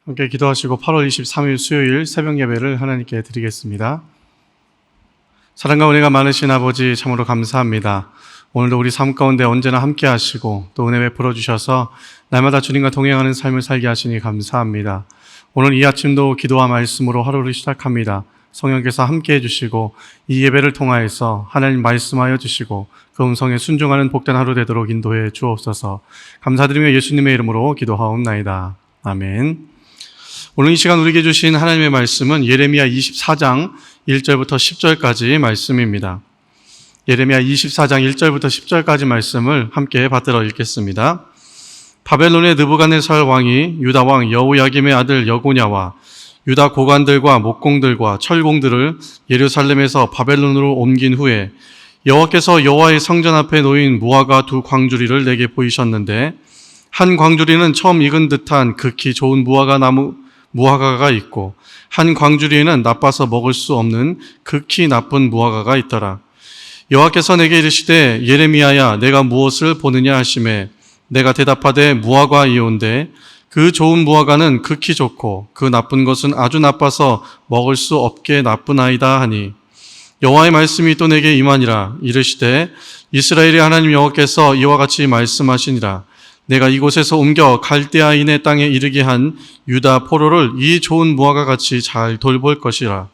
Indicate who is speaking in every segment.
Speaker 1: 함께 기도하시고 8월 23일 수요일 새벽 예배를 하나님께 드리겠습니다. 사랑과 은혜가 많으신 아버지 참으로 감사합니다. 오늘도 우리 삶 가운데 언제나 함께 하시고 또 은혜 베풀어 주셔서 날마다 주님과 동행하는 삶을 살게 하시니 감사합니다. 오늘 이 아침도 기도와 말씀으로 하루를 시작합니다. 성령께서 함께 해주시고 이 예배를 통하여서 하나님 말씀하여 주시고 그 음성에 순종하는 복된 하루 되도록 인도해 주옵소서. 감사드리며 예수님의 이름으로 기도하옵나이다. 아멘. 오늘 이 시간 우리에게 주신 하나님의 말씀은 예레미야 24장 1절부터 10절까지 말씀입니다. 예레미야 24장 1절부터 10절까지 말씀을 함께 받들어 읽겠습니다. 바벨론의 느부갓네살 왕이 유다 왕 여호야김의 아들 여고냐와 유다 고관들과 목공들과 철공들을 예루살렘에서 바벨론으로 옮긴 후에 여호와께서 여호와의 성전 앞에 놓인 무화과 두 광주리를 내게 보이셨는데 한 광주리는 처음 익은 듯한 극히 좋은 무화과가 있고 한 광주리에는 나빠서 먹을 수 없는 극히 나쁜 무화과가 있더라. 여호와께서 내게 이르시되 예레미야야 내가 무엇을 보느냐 하시매 내가 대답하되 무화과이온데 그 좋은 무화과는 극히 좋고 그 나쁜 것은 아주 나빠서 먹을 수 없게 나쁘나이다 하니 여호와의 말씀이 또 내게 임하니라. 이르시되 이스라엘의 하나님 여호와께서 이와 같이 말씀하시니라. 내가 이곳에서 옮겨 갈대아인의 땅에 이르게 한 유다 포로를 이 좋은 무화과 같이 잘 돌볼 것이라.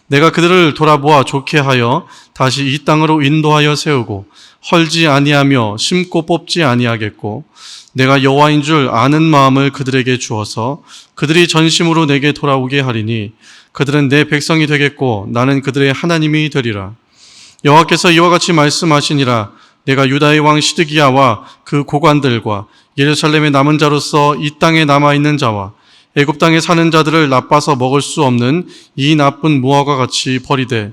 Speaker 1: 내가 그들을 돌아보아 좋게 하여 다시 이 땅으로 인도하여 세우고 헐지 아니하며 심고 뽑지 아니하겠고 내가 여호와인 줄 아는 마음을 그들에게 주어서 그들이 전심으로 내게 돌아오게 하리니 그들은 내 백성이 되겠고 나는 그들의 하나님이 되리라. 여호와께서 이와 같이 말씀하시니라. 내가 유다의 왕 시드기야와 그 고관들과 예루살렘의 남은 자로서 이 땅에 남아있는 자와 애굽 땅에 사는 자들을 나빠서 먹을 수 없는 이 나쁜 무화과 같이 버리되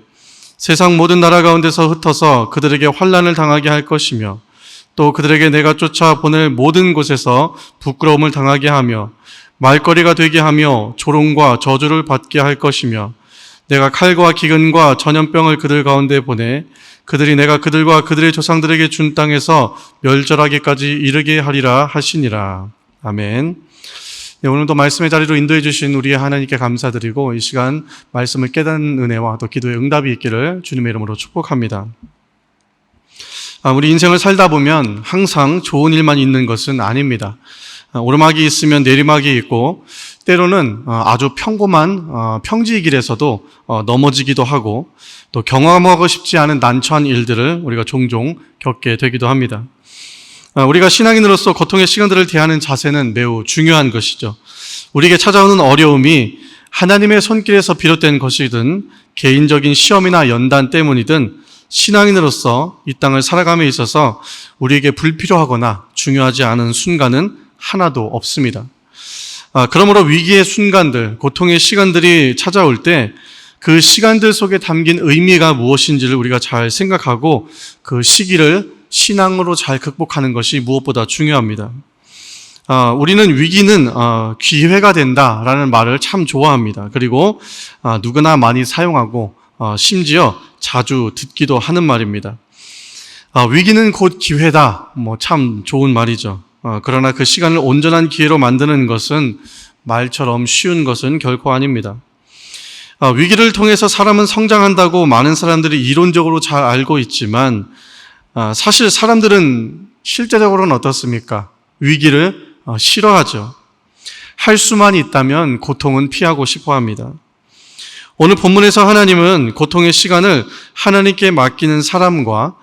Speaker 1: 세상 모든 나라 가운데서 흩어서 그들에게 환난을 당하게 할 것이며 또 그들에게 내가 쫓아 보낼 모든 곳에서 부끄러움을 당하게 하며 말거리가 되게 하며 조롱과 저주를 받게 할 것이며 내가 칼과 기근과 전염병을 그들 가운데 보내 그들이 내가 그들과 그들의 조상들에게 준 땅에서 멸절하기까지 이르게 하리라 하시니라. 아멘. 네, 오늘도 말씀의 자리로 인도해 주신 우리 하나님께 감사드리고 이 시간 말씀을 깨닫는 은혜와 또 기도의 응답이 있기를 주님의 이름으로 축복합니다. 우리 인생을 살다 보면 항상 좋은 일만 있는 것은 아닙니다. 오르막이 있으면 내리막이 있고 때로는 아주 평범한 평지의 길에서도 넘어지기도 하고 또 경험하고 싶지 않은 난처한 일들을 우리가 종종 겪게 되기도 합니다. 우리가 신앙인으로서 고통의 시간들을 대하는 자세는 매우 중요한 것이죠. 우리에게 찾아오는 어려움이 하나님의 손길에서 비롯된 것이든 개인적인 시험이나 연단 때문이든 신앙인으로서 이 땅을 살아감에 있어서 우리에게 불필요하거나 중요하지 않은 순간은 하나도 없습니다. 그러므로 위기의 순간들, 고통의 시간들이 찾아올 때 그 시간들 속에 담긴 의미가 무엇인지를 우리가 잘 생각하고 그 시기를 신앙으로 잘 극복하는 것이 무엇보다 중요합니다. 우리는 위기는 기회가 된다라는 말을 참 좋아합니다. 그리고 누구나 많이 사용하고 심지어 자주 듣기도 하는 말입니다. 위기는 곧 기회다. 참 좋은 말이죠. 그러나 그 시간을 온전한 기회로 만드는 것은 말처럼 쉬운 것은 결코 아닙니다. 위기를 통해서 사람은 성장한다고 많은 사람들이 이론적으로 잘 알고 있지만 사실 사람들은 실제적으로는 어떻습니까? 위기를 싫어하죠. 할 수만 있다면 고통은 피하고 싶어 합니다. 오늘 본문에서 하나님은 고통의 시간을 하나님께 맡기는 사람과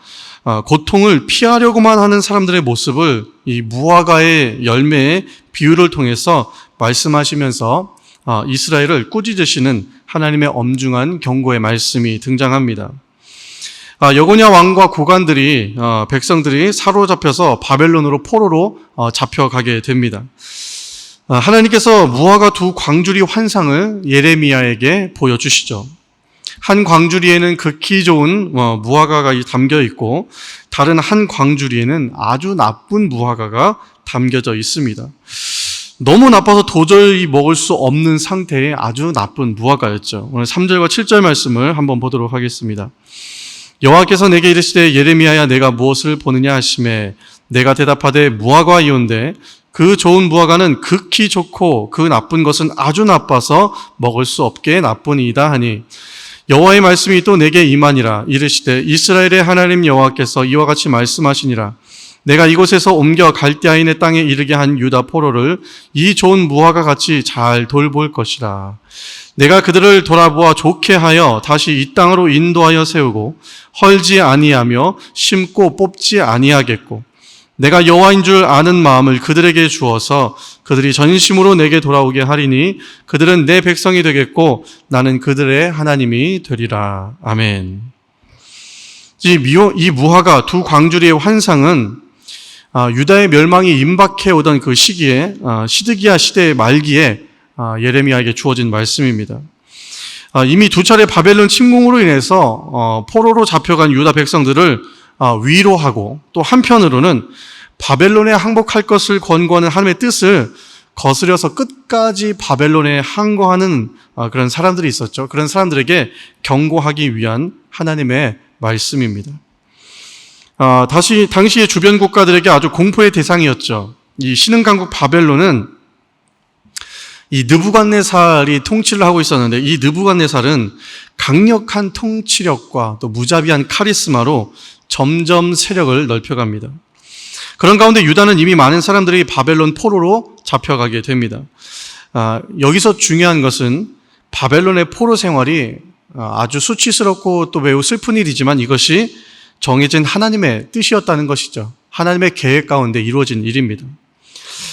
Speaker 1: 고통을 피하려고만 하는 사람들의 모습을 이 무화과의 열매의 비유를 통해서 말씀하시면서 이스라엘을 꾸짖으시는 하나님의 엄중한 경고의 말씀이 등장합니다. 여고냐 왕과 고관들이 백성들이 사로잡혀서 바벨론으로 포로로 잡혀가게 됩니다. 하나님께서 무화과 두 광주리 환상을 예레미야에게 보여주시죠. 한 광주리에는 극히 좋은 무화과가 담겨 있고 다른 한 광주리에는 아주 나쁜 무화과가 담겨져 있습니다. 너무 나빠서 도저히 먹을 수 없는 상태의 아주 나쁜 무화과였죠. 오늘 3절과 7절 말씀을 한번 보도록 하겠습니다. 여호와께서 내게 이르시되 예레미야야 내가 무엇을 보느냐 하시매 내가 대답하되 무화과이온데 그 좋은 무화과는 극히 좋고 그 나쁜 것은 아주 나빠서 먹을 수 없게 나쁘니이다 하니 여호와의 말씀이 또 내게 임하니라. 이르시되 이스라엘의 하나님 여호와께서 이와 같이 말씀하시니라. 내가 이곳에서 옮겨 갈대아인의 땅에 이르게 한 유다 포로를 이 좋은 무화과 같이 잘 돌볼 것이라. 내가 그들을 돌아보아 좋게 하여 다시 이 땅으로 인도하여 세우고 헐지 아니하며 심고 뽑지 아니하겠고 내가 여호와인 줄 아는 마음을 그들에게 주어서 그들이 전심으로 내게 돌아오게 하리니 그들은 내 백성이 되겠고 나는 그들의 하나님이 되리라. 아멘. 이 무화과 두 광주리의 환상은 유다의 멸망이 임박해 오던 그 시기에 시드기야 시대의 말기에 예레미야에게 주어진 말씀입니다. 이미 두 차례 바벨론 침공으로 인해서 포로로 잡혀간 유다 백성들을 위로하고 또 한편으로는 바벨론에 항복할 것을 권고하는 하나님의 뜻을 거스려서 끝까지 바벨론에 항거하는 그런 사람들이 있었죠. 그런 사람들에게 경고하기 위한 하나님의 말씀입니다. 당시의 주변 국가들에게 아주 공포의 대상이었죠. 이 신흥강국 바벨론은 이 느부갓네살이 통치를 하고 있었는데 이 느부갓네살은 강력한 통치력과 또 무자비한 카리스마로 점점 세력을 넓혀갑니다. 그런 가운데 유다는 이미 많은 사람들이 바벨론 포로로 잡혀가게 됩니다. 여기서 중요한 것은 바벨론의 포로 생활이 아주 수치스럽고 또 매우 슬픈 일이지만 이것이 정해진 하나님의 뜻이었다는 것이죠. 하나님의 계획 가운데 이루어진 일입니다.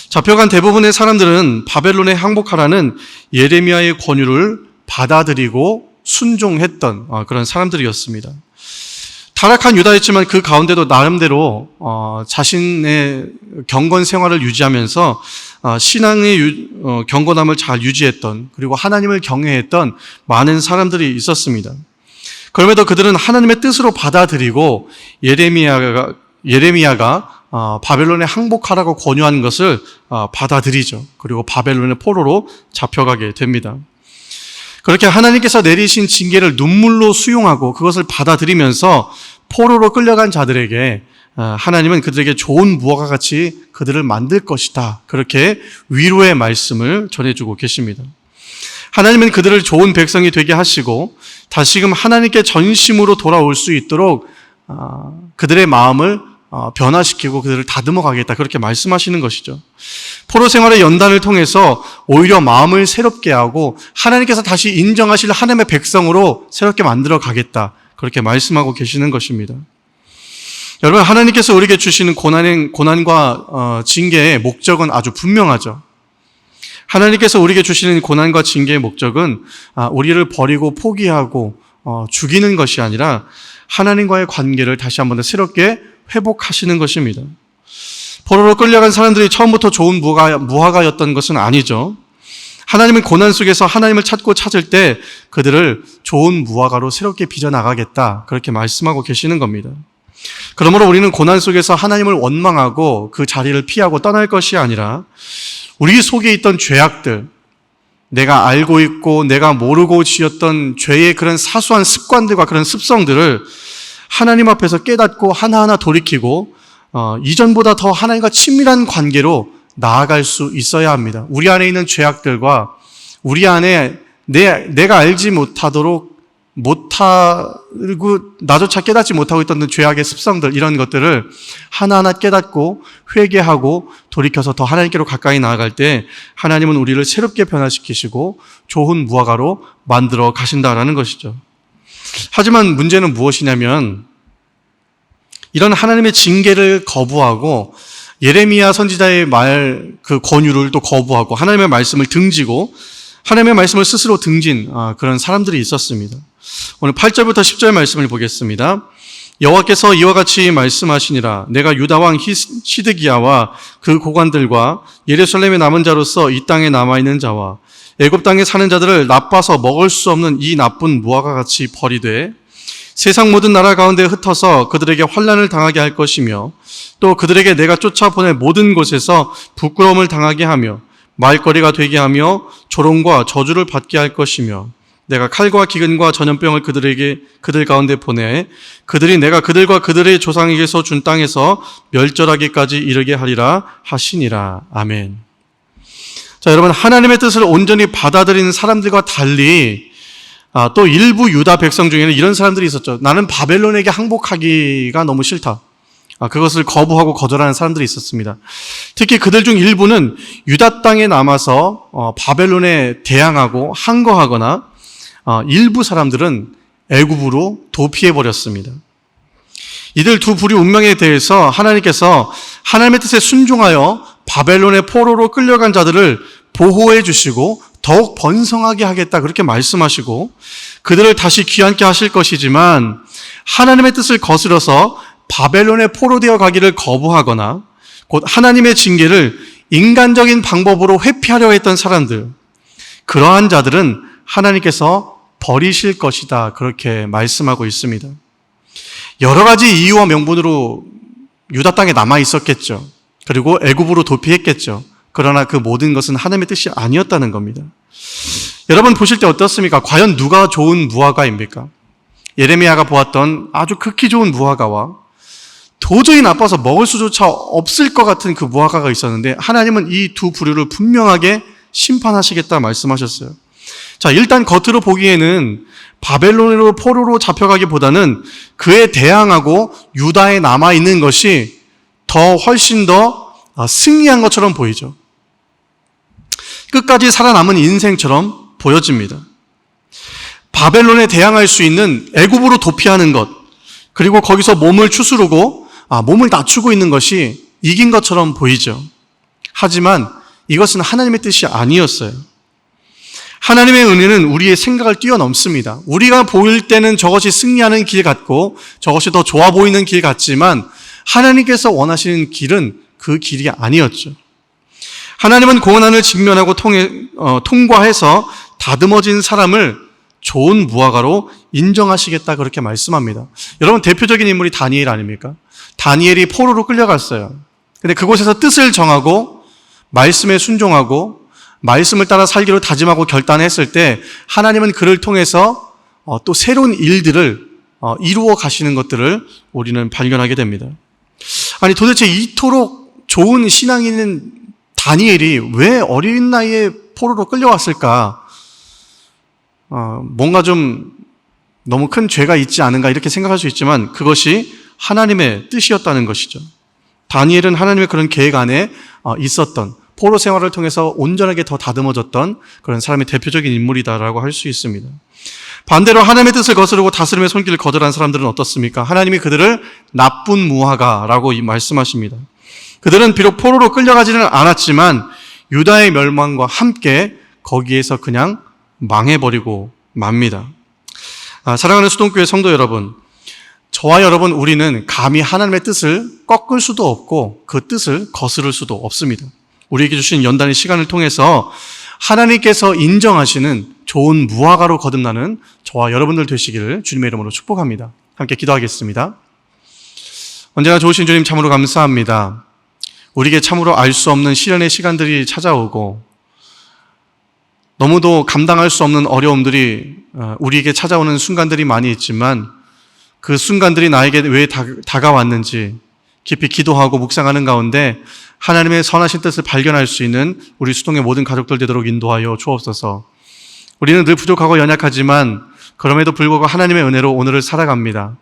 Speaker 1: 잡혀간 대부분의 사람들은 바벨론에 항복하라는 예레미야의 권유를 받아들이고 순종했던 그런 사람들이었습니다. 타락한 유다였지만 그 가운데도 나름대로 자신의 경건 생활을 유지하면서 신앙의 경건함을 잘 유지했던 그리고 하나님을 경외했던 많은 사람들이 있었습니다. 그럼에도 그들은 하나님의 뜻으로 받아들이고 예레미야가 바벨론에 항복하라고 권유하는 것을 받아들이죠. 그리고 바벨론의 포로로 잡혀가게 됩니다. 그렇게 하나님께서 내리신 징계를 눈물로 수용하고 그것을 받아들이면서 포로로 끌려간 자들에게 하나님은 그들에게 좋은 무화과 같이 그들을 만들 것이다. 그렇게 위로의 말씀을 전해주고 계십니다. 하나님은 그들을 좋은 백성이 되게 하시고 다시금 하나님께 전심으로 돌아올 수 있도록 그들의 마음을 변화시키고 그들을 다듬어 가겠다. 그렇게 말씀하시는 것이죠. 포로 생활의 연단을 통해서 오히려 마음을 새롭게 하고 하나님께서 다시 인정하실 하나님의 백성으로 새롭게 만들어 가겠다. 그렇게 말씀하고 계시는 것입니다. 여러분, 하나님께서 우리에게 주시는 고난과 징계의 목적은 아주 분명하죠. 하나님께서 우리에게 주시는 고난과 징계의 목적은 우리를 버리고 포기하고 죽이는 것이 아니라 하나님과의 관계를 다시 한번 새롭게 회복하시는 것입니다. 포로로 끌려간 사람들이 처음부터 좋은 무화과였던 것은 아니죠. 하나님은 고난 속에서 하나님을 찾을 때 그들을 좋은 무화과로 새롭게 빚어나가겠다. 그렇게 말씀하고 계시는 겁니다. 그러므로 우리는 고난 속에서 하나님을 원망하고 그 자리를 피하고 떠날 것이 아니라 우리 속에 있던 죄악들, 내가 알고 있고 내가 모르고 지었던 죄의 그런 사소한 습관들과 그런 습성들을 하나님 앞에서 깨닫고 하나하나 돌이키고 이전보다 더 하나님과 친밀한 관계로 나아갈 수 있어야 합니다. 우리 안에 있는 죄악들과 우리 안에 내가 알지 못하고 나조차 깨닫지 못하고 있던 죄악의 습성들, 이런 것들을 하나하나 깨닫고 회개하고 돌이켜서 더 하나님께로 가까이 나아갈 때 하나님은 우리를 새롭게 변화시키시고 좋은 무화과로 만들어 가신다라는 것이죠. 하지만 문제는 무엇이냐면 이런 하나님의 징계를 거부하고 예레미야 선지자의 그 권유를 또 거부하고 하나님의 말씀을 등지고 하나님의 말씀을 스스로 등진 그런 사람들이 있었습니다. 오늘 8절부터 10절 말씀을 보겠습니다. 여호와께서 이와 같이 말씀하시니라. 내가 유다 왕 시드기야와 그 고관들과 예루살렘의 남은 자로서 이 땅에 남아있는 자와 애굽 땅에 사는 자들을 나빠서 먹을 수 없는 이 나쁜 무화과 같이 버리되 세상 모든 나라 가운데 흩어서 그들에게 환난을 당하게 할 것이며 또 그들에게 내가 쫓아보낼 모든 곳에서 부끄러움을 당하게 하며 말거리가 되게 하며 조롱과 저주를 받게 할 것이며 내가 칼과 기근과 전염병을 그들 가운데 보내 그들이 내가 그들과 그들의 조상에게서 준 땅에서 멸절하기까지 이르게 하리라 하시니라. 아멘. 자, 여러분, 하나님의 뜻을 온전히 받아들이는 사람들과 달리 또 일부 유다 백성 중에는 이런 사람들이 있었죠. 나는 바벨론에게 항복하기가 너무 싫다. 그것을 거부하고 거절하는 사람들이 있었습니다. 특히 그들 중 일부는 유다 땅에 남아서 바벨론에 대항하고 항거하거나 일부 사람들은 애굽으로 도피해버렸습니다. 이들 두 부류 운명에 대해서 하나님께서 하나님의 뜻에 순종하여 바벨론의 포로로 끌려간 자들을 보호해 주시고 더욱 번성하게 하겠다 그렇게 말씀하시고 그들을 다시 귀환케 하실 것이지만 하나님의 뜻을 거스려서 바벨론의 포로되어 가기를 거부하거나 곧 하나님의 징계를 인간적인 방법으로 회피하려 했던 사람들, 그러한 자들은 하나님께서 버리실 것이다 그렇게 말씀하고 있습니다. 여러 가지 이유와 명분으로 유다 땅에 남아 있었겠죠. 그리고 애굽으로 도피했겠죠. 그러나 그 모든 것은 하나님의 뜻이 아니었다는 겁니다. 여러분 보실 때 어떻습니까? 과연 누가 좋은 무화과입니까? 예레미야가 보았던 아주 극히 좋은 무화과와 도저히 나빠서 먹을 수조차 없을 것 같은 그 무화과가 있었는데 하나님은 이 두 부류를 분명하게 심판하시겠다 말씀하셨어요. 자, 일단 겉으로 보기에는 바벨론으로 포로로 잡혀가기보다는 그에 대항하고 유다에 남아있는 것이 훨씬 더 승리한 것처럼 보이죠. 끝까지 살아남은 인생처럼 보여집니다. 바벨론에 대항할 수 있는 애굽으로 도피하는 것, 그리고 거기서 몸을 추스르고 몸을 낮추고 있는 것이 이긴 것처럼 보이죠. 하지만 이것은 하나님의 뜻이 아니었어요. 하나님의 은혜는 우리의 생각을 뛰어넘습니다. 우리가 보일 때는 저것이 승리하는 길 같고 저것이 더 좋아 보이는 길 같지만 하나님께서 원하시는 길은 그 길이 아니었죠. 하나님은 고난을 직면하고 통과해서 다듬어진 사람을 좋은 무화과로 인정하시겠다 그렇게 말씀합니다. 여러분, 대표적인 인물이 다니엘 아닙니까? 다니엘이 포로로 끌려갔어요. 근데 그곳에서 뜻을 정하고 말씀에 순종하고 말씀을 따라 살기로 다짐하고 결단했을 때 하나님은 그를 통해서 또 새로운 일들을 이루어 가시는 것들을 우리는 발견하게 됩니다. 아니, 도대체 이토록 좋은 신앙인인 다니엘이 왜 어린 나이에 포로로 끌려왔을까? 뭔가 좀 너무 큰 죄가 있지 않은가 이렇게 생각할 수 있지만 그것이 하나님의 뜻이었다는 것이죠. 다니엘은 하나님의 그런 계획 안에 있었던, 포로 생활을 통해서 온전하게 더 다듬어졌던 그런 사람의 대표적인 인물이다라고 할 수 있습니다. 반대로 하나님의 뜻을 거스르고 다스림의 손길을 거절한 사람들은 어떻습니까? 하나님이 그들을 나쁜 무화과라고 말씀하십니다. 그들은 비록 포로로 끌려가지는 않았지만 유다의 멸망과 함께 거기에서 그냥 망해버리고 맙니다. 사랑하는 수동교회 성도 여러분, 저와 여러분, 우리는 감히 하나님의 뜻을 꺾을 수도 없고 그 뜻을 거스를 수도 없습니다. 우리에게 주신 연단의 시간을 통해서 하나님께서 인정하시는 좋은 무화과로 거듭나는 저와 여러분들 되시기를 주님의 이름으로 축복합니다. 함께 기도하겠습니다. 언제나 좋으신 주님 참으로 감사합니다. 우리에게 참으로 알 수 없는 시련의 시간들이 찾아오고 너무도 감당할 수 없는 어려움들이 우리에게 찾아오는 순간들이 많이 있지만 그 순간들이 나에게 왜 다가왔는지 깊이 기도하고 묵상하는 가운데 하나님의 선하신 뜻을 발견할 수 있는 우리 수동의 모든 가족들 되도록 인도하여 주옵소서. 우리는 늘 부족하고 연약하지만 그럼에도 불구하고 하나님의 은혜로 오늘을 살아갑니다.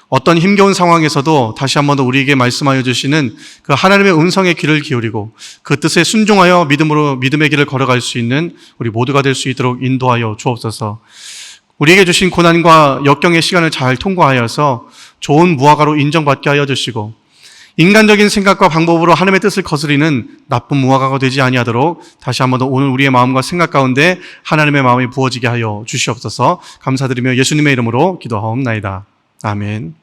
Speaker 1: 어떤 힘겨운 상황에서도 다시 한 번 더 우리에게 말씀하여 주시는 그 하나님의 음성의 귀를 기울이고 그 뜻에 순종하여 믿음의 길을 걸어갈 수 있는 우리 모두가 될 수 있도록 인도하여 주옵소서. 우리에게 주신 고난과 역경의 시간을 잘 통과하여서 좋은 무화과로 인정받게 하여 주시고 인간적인 생각과 방법으로 하나님의 뜻을 거스리는 나쁜 무화과가 되지 아니하도록 다시 한 번 더 오늘 우리의 마음과 생각 가운데 하나님의 마음이 부어지게 하여 주시옵소서. 감사드리며 예수님의 이름으로 기도하옵나이다. 아멘.